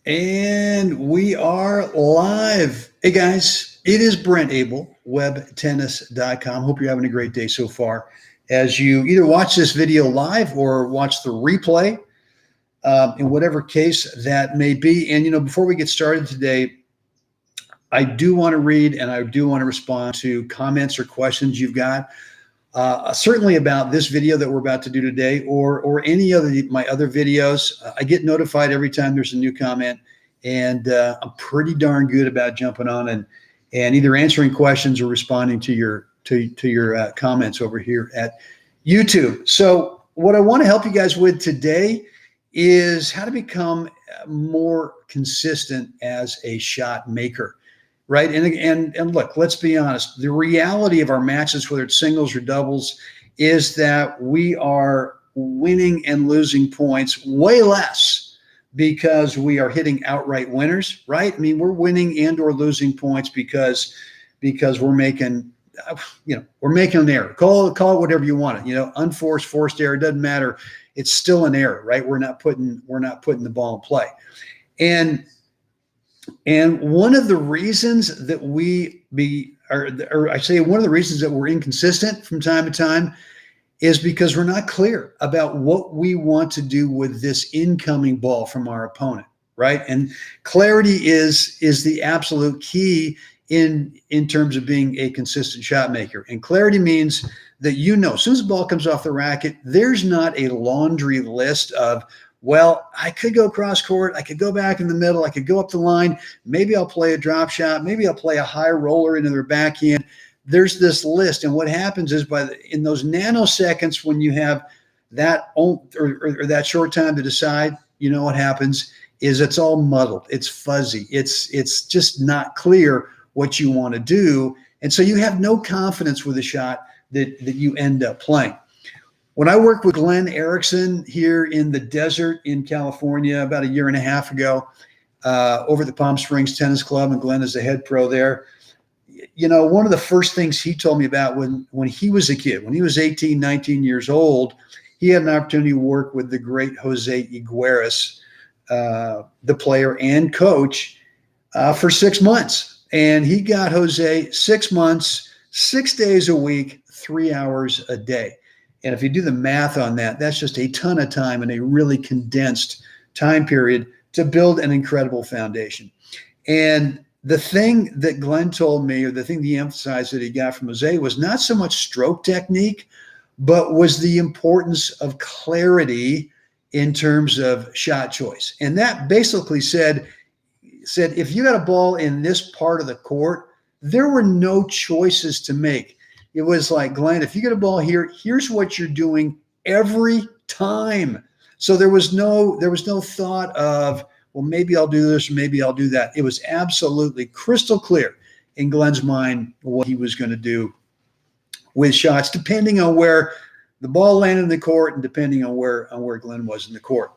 And we are live. Hey guys, it is Brent Abel, webtennis.com. Hope you're having a great day so far as you either watch this video live or watch the replay, in whatever case that may be. And, before we get started today, I do want to read and I do want to respond to comments or questions you've got. Certainly about this video that we're about to do today, or any other my other videos. I get notified every time there's a new comment, and I'm pretty darn good about jumping on and either answering questions or responding to your comments over here at YouTube. So what I want to help you guys with today is how to become more consistent as a shot maker. Right. And look, let's be honest. The reality of our matches, whether it's singles or doubles, is that we are winning and losing points way less because we are hitting outright winners. Right. I mean, we're winning and or losing points because we're making, we're making an error. Call it whatever you want it. Unforced, forced error, doesn't matter. It's still an error. Right. We're not putting the ball in play. And one of the reasons that one of the reasons that we're inconsistent from time to time is because we're not clear about what we want to do with this incoming ball from our opponent, right? And clarity is the absolute key in terms of being a consistent shot maker. And clarity means that as soon as the ball comes off the racket, there's not a laundry list of, well, I could go cross court. I could go back in the middle. I could go up the line. Maybe I'll play a drop shot. Maybe I'll play a high roller into their backhand. There's this list. And what happens is in those nanoseconds, when you have that or that short time to decide, what happens is it's all muddled. It's fuzzy. It's just not clear what you want to do. And so you have no confidence with the shot that you end up playing. When I worked with Glenn Erickson here in the desert in California about a year and a half ago, over at the Palm Springs Tennis Club, and Glenn is the head pro there, one of the first things he told me about when he was a kid, when he was 18, 19 years old, he had an opportunity to work with the great Jose Higueras, the player and coach, for 6 months. And he got Jose 6 months, 6 days a week, 3 hours a day. And if you do the math on that, that's just a ton of time in a really condensed time period to build an incredible foundation. And the thing that Glenn told me, or the thing he emphasized that he got from Jose, was not so much stroke technique, but was the importance of clarity in terms of shot choice. And that basically said, if you got a ball in this part of the court, there were no choices to make. It was like, Glenn, if you get a ball here, here's what you're doing every time. So there was no thought of, well, maybe I'll do this, or maybe I'll do that. It was absolutely crystal clear in Glenn's mind what he was going to do with shots, depending on where the ball landed in the court and depending on where Glenn was in the court.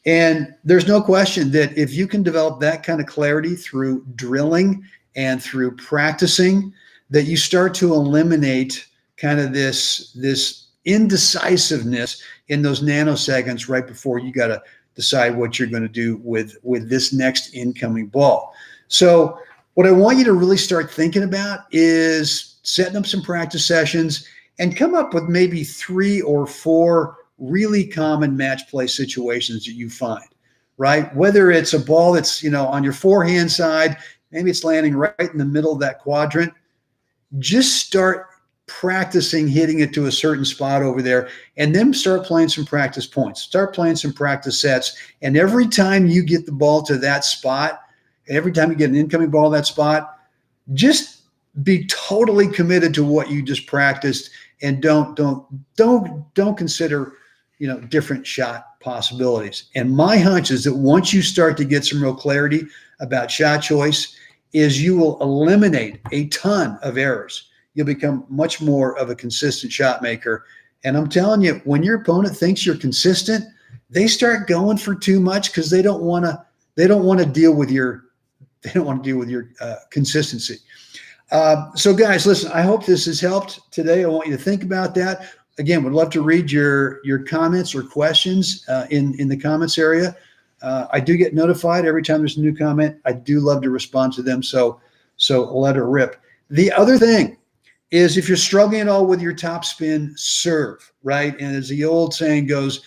And there's no question that if you can develop that kind of clarity through drilling and through practicing, that you start to eliminate kind of this indecisiveness in those nanoseconds right before you got to decide what you're going to do with this next incoming ball. So what I want you to really start thinking about is setting up some practice sessions and come up with maybe 3 or 4 really common match play situations that you find, right? Whether it's a ball that's, on your forehand side, maybe it's landing right in the middle of that quadrant. Just start practicing hitting it to a certain spot over there, and then start playing some practice points. Start playing some practice sets. And every time you get the ball to that spot, every time you get an incoming ball to that spot, just be totally committed to what you just practiced, and don't consider, different shot possibilities. And my hunch is that once you start to get some real clarity about shot choice, is you will eliminate a ton of errors. You'll become much more of a consistent shot maker. And I'm telling you, when your opponent thinks you're consistent, they start going for too much because they don't want to deal with your consistency. So guys, listen, I hope this has helped today. I want you to think about that. Again, would love to read your comments or questions in the comments area. I do get notified every time there's a new comment. I do love to respond to them. So let her rip. The other thing is, if you're struggling at all with your topspin serve, right? And as the old saying goes,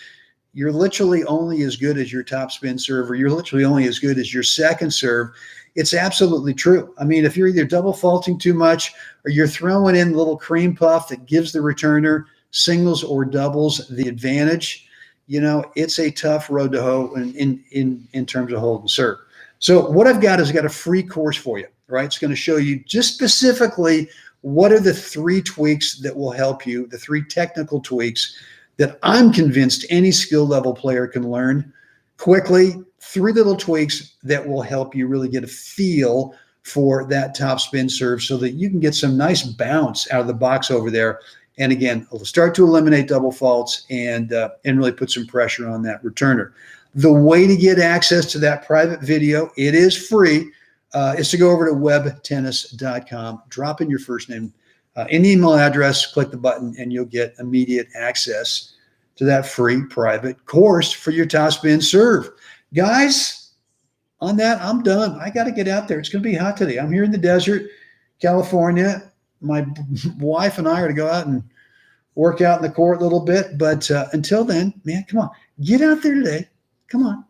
you're literally only as good as your topspin serve, or you're literally only as good as your second serve. It's absolutely true. I mean, if you're either double faulting too much, or you're throwing in the little cream puff that gives the returner, singles or doubles, the advantage, it's a tough road to hoe in terms of hold and serve. So what I've got is a free course for you, right? It's going to show you just specifically what are the 3 tweaks that will help you, the 3 technical tweaks that I'm convinced any skill level player can learn quickly. 3 little tweaks that will help you really get a feel for that topspin serve, so that you can get some nice bounce out of the box over there. And again, it'll start to eliminate double faults and really put some pressure on that returner. The way to get access to that private video, it is free, is to go over to webtennis.com, drop in your first name, an email address, click the button, and you'll get immediate access to that free private course for your topspin serve. Guys, on that, I'm done. I got to get out there. It's going to be hot today. I'm here in the desert, California. My wife and I are to go out and work out in the court a little bit. But until then, man, come on. Get out there today. Come on.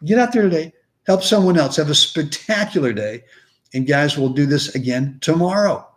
Get out there today. Help someone else. Have a spectacular day. And guys, we'll do this again tomorrow.